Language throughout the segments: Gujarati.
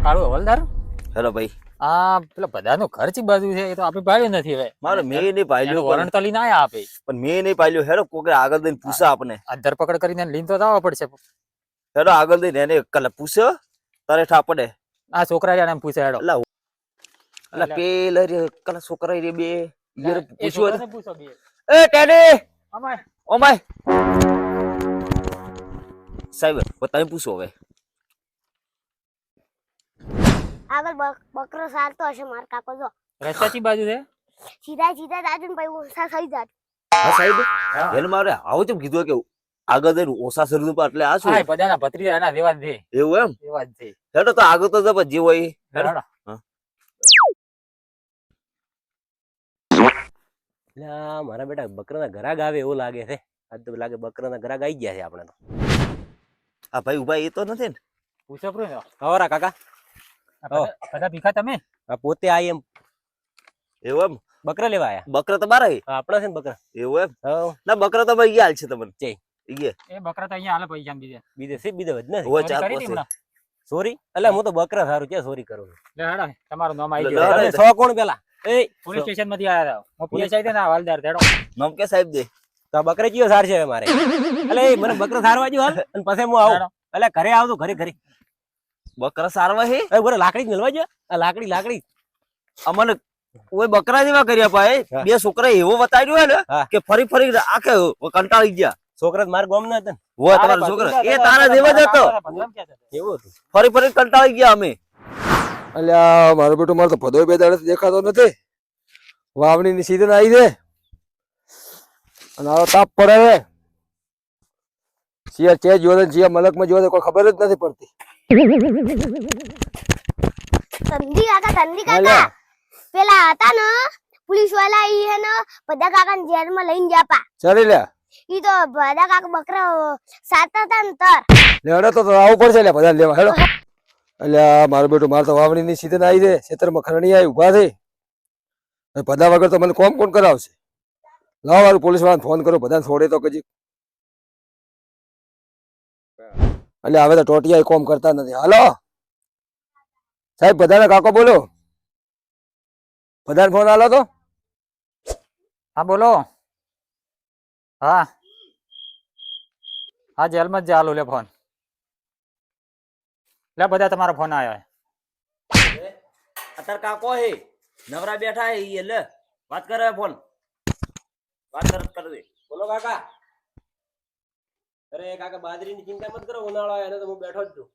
કાળુ હવલદાર હેલો ભાઈ. આ પેલા બધાનું ઘર ચી બાજુ છે એ તો આપણે પાડ્યું નથી હવે. મારે મેં નહીં પાલ્યું વરણ તો લઈને આયા આપે પણ મેં નહીં પાલ્યું. હેલો કોકે આગળ દઈને પૂછા આપણે. આ ધરપકડ કરીને લઈને તો જવા પડશે. હેલો આગળ દઈને એને કલા પૂછ્યો તારે ઠા પડે. આ છોકરા રહ્યા એમ પૂછે હેડો. અલા પેલા રે કલા છોકરા રે બે યાર એ પૂછ્યું છોકરાને પૂછો બે. એ ટેડી અમાય ઓમાય સાહેબ તમે પૂછો હવે. આગળ બકરો સારતો હશે માર કાકો જો રસ્તા ચી બાજુ છે? સીધા સીધા જાજો ને ભાઈ ઓછા થઈ જાત. હા સાહેબ એને મારે આવું કેમ કીધું કે આગળ દઈને ઓછા શરીર પર એટલે આ શું હા બધાના ભત્રીજા એના રેવા જ દે. એવું એમ રેવા જ દે. હેડો તો આગળ તો જબ જે હોય હેડો. હેડો. મારા બેટા બકરાના ઘરાક આવે એવું લાગે છે. આજ તો લાગે બકરાના ઘરાક આવી ગયા છે આપણે તો. આ ભાઈ ઉભા એ તો નથી ને? પૂછો પ્રો ને. હવરા કાકા બધા ભીખા તમે? આ પોતે આઈ એમ એવું એમ બકરા લેવા આયા. બકરા તો બારે આપણા છે ને બકરા. એવું એમ હવ ના બકરા તો ભાઈ હાલ છે તમને જય. એ બકરા તો અહીંયા હાલે પૈસા બીજે. બીજે છે બીજે વધ ને હોય ચાર કરી પાંચ હમણાં. સોરી એટલે હું તો બકરા સારું છે સોરી કરું. લે હેડો તમારું નામ આવી લે, ગયું. લે. તમે સો કોણ પેલા એ પોલીસ સ્ટેશન માંથી આયા હતા. હું પીએસઆઈ છે ને આ હવલદાર તેડો. નામ કે સાહેબ દે તો આ બકરા કયો સાર છે હવે મારે એટલે એ મને બકરા સારવા જો હાલ અને પછી હું આવું હેડો. એટલે ઘરે આવતું ઘરે ઘરે બકરા સારવા હે એ બોલે લાકડી જ મેળવા જો આ લાકડી અમને કોઈ બકરા જેવા કર્યા પાય હા. બે છોકરા એવો બતાવ્યો હે ને હા. કે ફરી ફરી આખે કંટાળી ગયા. છોકરા માર ગોમ ના હતા હોય તમારા છોકરા એ તારા જેવા જ હતો. ને એવું હતું. ફરી ફરી કંટાળી ગયા અમે. અલ્યા મારો બેટો મારે તો ભદોય બે દાડે દેખાતો નથી. વાવણી ની સીઝન આવી છે અને આવો તાપ પડે છે. શિયા ચે જોવે ને શિયા મલકમાં જોવે કોઈ ખબર જ નથી પડતી. ધંધી કાકા અલ્યા પેલા હતા ને પોલીસ વાળા ઈ હે ને બધા કાકા ને જેલમાં લઈને જાપા. ચાલી લ્યા ઈ તો બધા કાકા બકરા સાતા હતા ને તર લેવડે તો આવું પડશે લ્યા બધા લેવા હેડો. અલ્યા મારો બેટો મારે તો વાવણી ની સીઝન આવી છે. ખેતરમાં ખરણી આવી ઉભા થઈ બધા વગર તો મને કોણ કરાવશે. લાવો મારું પોલીસ વાળાને ફોન કરો બધાને છોડે તો કજી. એટલે હવે તો ટોટિયા કોમ કરતા નથી. હાલો સાહેબ બધાને કાકો બોલો બધાને ફોન હાલો તો. હા બોલો. હા હા જેલમાં જ ચાલુ લે ફોન. લે બધા તમારો ફોન આવ્યો. અત્યારે કાકો હે નવરા બેઠા હે ઈ એટલે વાત કરે ફોન વાત કર દે. બોલો કાકા. અરે કાકા બાજરીની ચિંતા મત કરો ઉનાળો આવે એને તો હું બેઠો જ છું.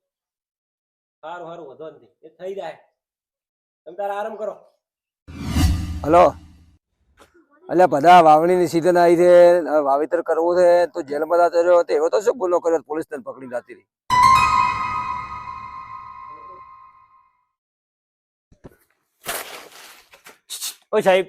સારું વધો નથી એ થઈ જાય તમે તારા આરામ કરો. હલો અલ્યા બધા વાવણી ની સીઝન આવી છે. હવે વાવેતર કરવું છે તો જેલમાં જતો રહ્યો હતો એવો તો શું બોલો કર્યો પોલીસ ને પકડી જતી રહી. ઓ સાહેબ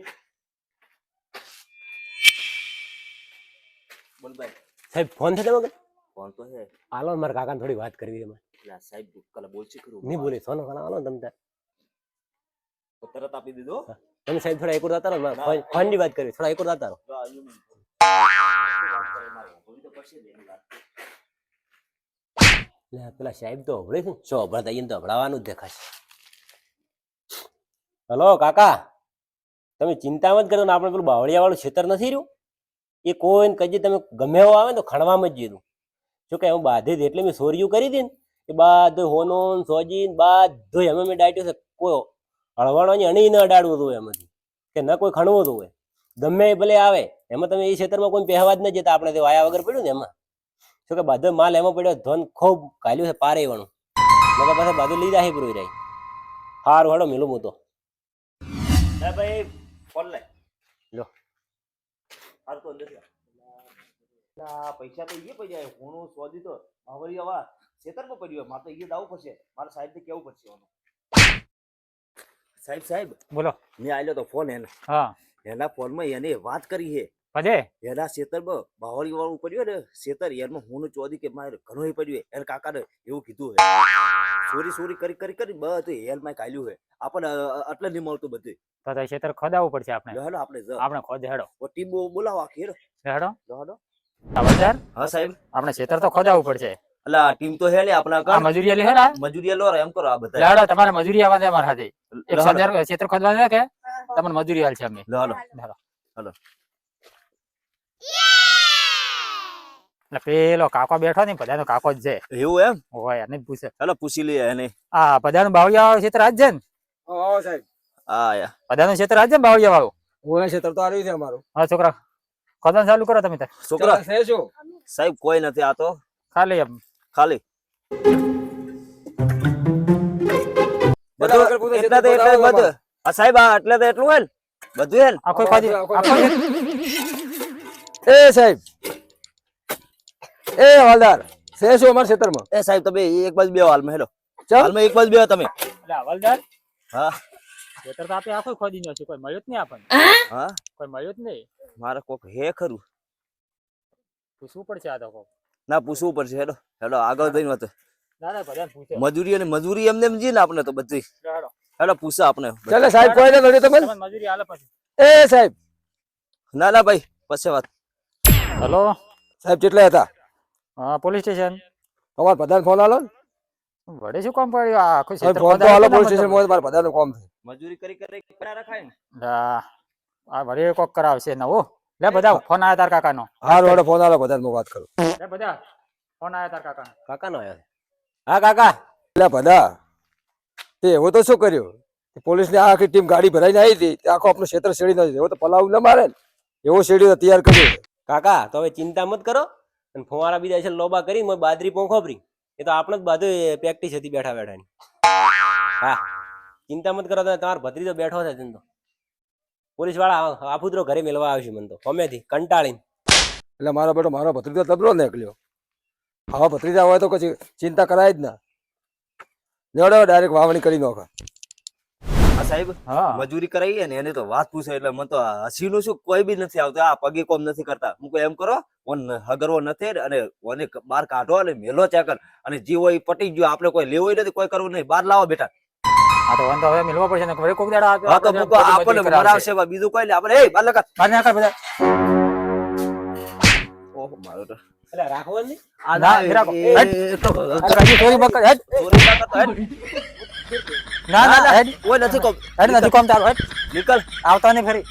બોલ ભાઈ. સાહેબ ફોન છે તમારે ફોન તો હે હાલો મારા કાકાને થોડી વાત કરવી છે મારે. એટલે સાહેબ કલા બોલશે ખરું નહીં બોલે સોનો ખાના હાલો ને તમે તાર. તરત આપી દીધો. તમે સાહેબ થોડા એક દાતા રહો ફોન ની વાત કરવી થોડા એક દાતા રહો. પેલા સાહેબ તો હવળે છે શું હભળાતા એને તો હભળાવાનું જ દેખાશે. હલો કાકા તમે ચિંતા મત કરો ને આપણે પેલું બાવળિયા વાળું ખેતર નથી રહ્યું એ કોઈને કહીએ તમે ગમે એવો આવે ને તો ખણવામાં જ જીરું. જો કે હું બાંધી હતી એટલે મેં સોરીયું કરી હતી ને એ બધું હોનો સોજી બધું એમાં મેં ડાટ્યું છે. કોઈ હળવાણો અણી ન અડાડવું હતું એમાંથી કે ન કોઈ ખણવું હતું હોય ગમે એ ભલે આવે એમાં તમે એ ખેતરમાં કોઈ પહેવા જ ન જતા. આપણે તે વાયા વગર પડ્યું ને એમાં શું કે બધો માલ એમાં પડ્યો ધન ખૂબ કાલ્યું છે પારે વણું મગર પાસે બધું લીધા છે પૂરું રહી. સારું હડો મિલું હું તો ભાઈ ફોન લે લો. હાર તો અંદર પૈસા તો એ પડી જાય હું સોદી તો આવરી આવા ખેતરમાં પડ્યું મારે તો એ દાવું પડશે. મારા સાહેબ ને કેવું પડશે સાહેબ બોલો. મેં આલ્યો તો ફોન એને હા એના ફોનમાં એને વાત કરી છે પજે એના ખેતરમાં બાવળી વાળું પડ્યું ને ખેતર એમાં હું ચોદી કે મારે ઘણું પડ્યું એને કાકાને એવું કીધું હે સોરી કરી બધું હેલ માં કાઢ્યું હે આપણને એટલે નહીં મળતું બધું. તો ખેતર ખોદાવવું પડશે આપણે. હેડો આપણે આપણે ખોદે હેડો. ટીમ બોલાવો આખી હેડો હેડો હેડો. હવલદાર હા સાહેબ આપણે ખેતર તો ખોદાવવું પડશે. એટલે આ ટીમ તો હે લે આપણા આ મજૂરી આલી હે ને મજૂરી લો એમ કરો આ બધા લાડો તમારે મજૂરી આવવા દે અમારા હાથે એક લાડો. 1000 ક્ષેત્ર ખોદવા દે કે તમને મજૂરી આલ છે અમે હાલો એટલે પેલો કાકો બેઠો ને બધાનો કાકો જ છે એવું એમ હોય એને જ પૂછે ચાલો પૂછી લઈએ એને આ બધાનું બાવળિયા ક્ષેત્ર આજ છે ને આવો સાહેબ હા યા બધાનું ક્ષેત્ર આજ છે ને બાવળિયા વાળું ઓય ક્ષેત્ર તો આવ્યું છે અમારું હા છોકરા ખોદવાનું ચાલુ કરો તમે તાર છોકરા છે શું સાહેબ કોઈ નથી આ તો ખાલી એમ ખાલી બધા વગર પૂછે એટલા તો ક્ષેત્ર એટલે બતાવો બધું આ સાહેબ આ એટલે તો એટલું હે ને બધું હે ને આખો ખોદી આખો એ સાહેબ એ હવાલદાર છે શું અમારા ક્ષેત્રમાં એ સાહેબ તમે એક બાજુ બે હાલમાં હેલો ચાલ હાલમાં એક બાજુ બે તમે એટલે હવાલદાર હા ક્ષેત્ર તો આપણે આખો ખોદી નો છે કોઈ મળ્યું જ નહીં આપણને હા કોઈ મળ્યું જ નહીં મારે કોક હે ખરું પૂછવું પડશે આ તો કોક ના પૂછવું પડશે હેલો હેલો આગળ જઈને વાત દાદા બધાને પૂછે મજૂરી અને મજૂરી એમને એમ જી ને આપણે તો બધી હાલો હેલો પૂછે આપણે ચાલે સાહેબ કોઈ ને નડ્યું તમને તમને મજૂરી આલે પછી એ સાહેબ ના ના ભાઈ પછી વાત હેલો સાહેબ કેટલા હતા હા પોલીસ સ્ટેશન તમારા પ્રધાન ફોન આલો ને વડે શું કામ પડ્યું આ આખું સાહેબ ક્ષેત્ર ફોન તો ખોદાય આલો કેના પોલીસ સ્ટેશન મતલબ? માં મારા પ્રધાન કામ છે મજૂરી કરી કરી પડા રખાય ને આ વડે કોક કરાવશે નવો લે બધા ફોન આયા તાર કાકાનો હાર વાળો ફોન આલો પ્રધાન વાત કરું લે બધા ફોન આયા તાર કાકાનો કાકાનો આવ્યો છે. હા કાકા એટલે બધા તે એવો તો શું કર્યું પોલીસ ની આખી ટીમ ગાડી ભરાઈને આવી હતી તે આખો આપણું ક્ષેત્ર શેડી નથી એવો તો પલાવ ન મારે ને એવો શેડી તૈયાર કર્યો કાકા તો હવે ચિંતા મત કરો અને ફુવારા બીજા છે લોબા કરી મોય બાદરી પોંખોપરી એ તો આપણે જ બધું પ્રેક્ટિસ હતી બેઠા બેઠાની હા ચિંતા મત કરો તમે તમારો ભત્રીજો બેઠો છે ધંધો પોલીસ વાળા આફુદરો ઘરે મેળવા આવશે મને તો અમેથી કંટાળીને એટલે મારો બેટો મારો ભત્રીજો તબલો નીકળ્યો આવા ભત્રીજા હોય તો પછી ચિંતા કરાય જ ના લેવડો ડાયરેક્ટ વાવણી કરી નાખો આ સાહેબ હા મજૂરી કરાવીએ ને એને તો વાત પૂછે એટલે મને તો હસીનું શું કોઈ બી નથી આવતું આ પગે કોમ નથી કરતા હું કોઈ એમ કરો ઓન હગરવો નથી અને ઓને બહાર કાઢો અને મેલો ચાકર અને જે હોય ઈ પટી ગયો આપણે કોઈ લેવો નથી કોઈ કરવું નહીં બહાર લાવો બેટા આ તો વાંધો હવે મિલવા પડશે ને વડે કોક દાડા હા તો મૂકો આપણને મરાવશે બા, બીજું કોઈ નહીં આપણે એ બાર લગા બહાર નાખા બધા ઓહો મારો તો એટલે રાખવાની આ ના, ના, જરાક. એ- એ તો હજી ચોરી બકર હેડ ચોરી ના કરતો, હેડ. ના ના હેડ કોઈ નથી કોમ હેડ નથી કોમ ચાલુ હેડ નીકળ આવતા નહીં ફરી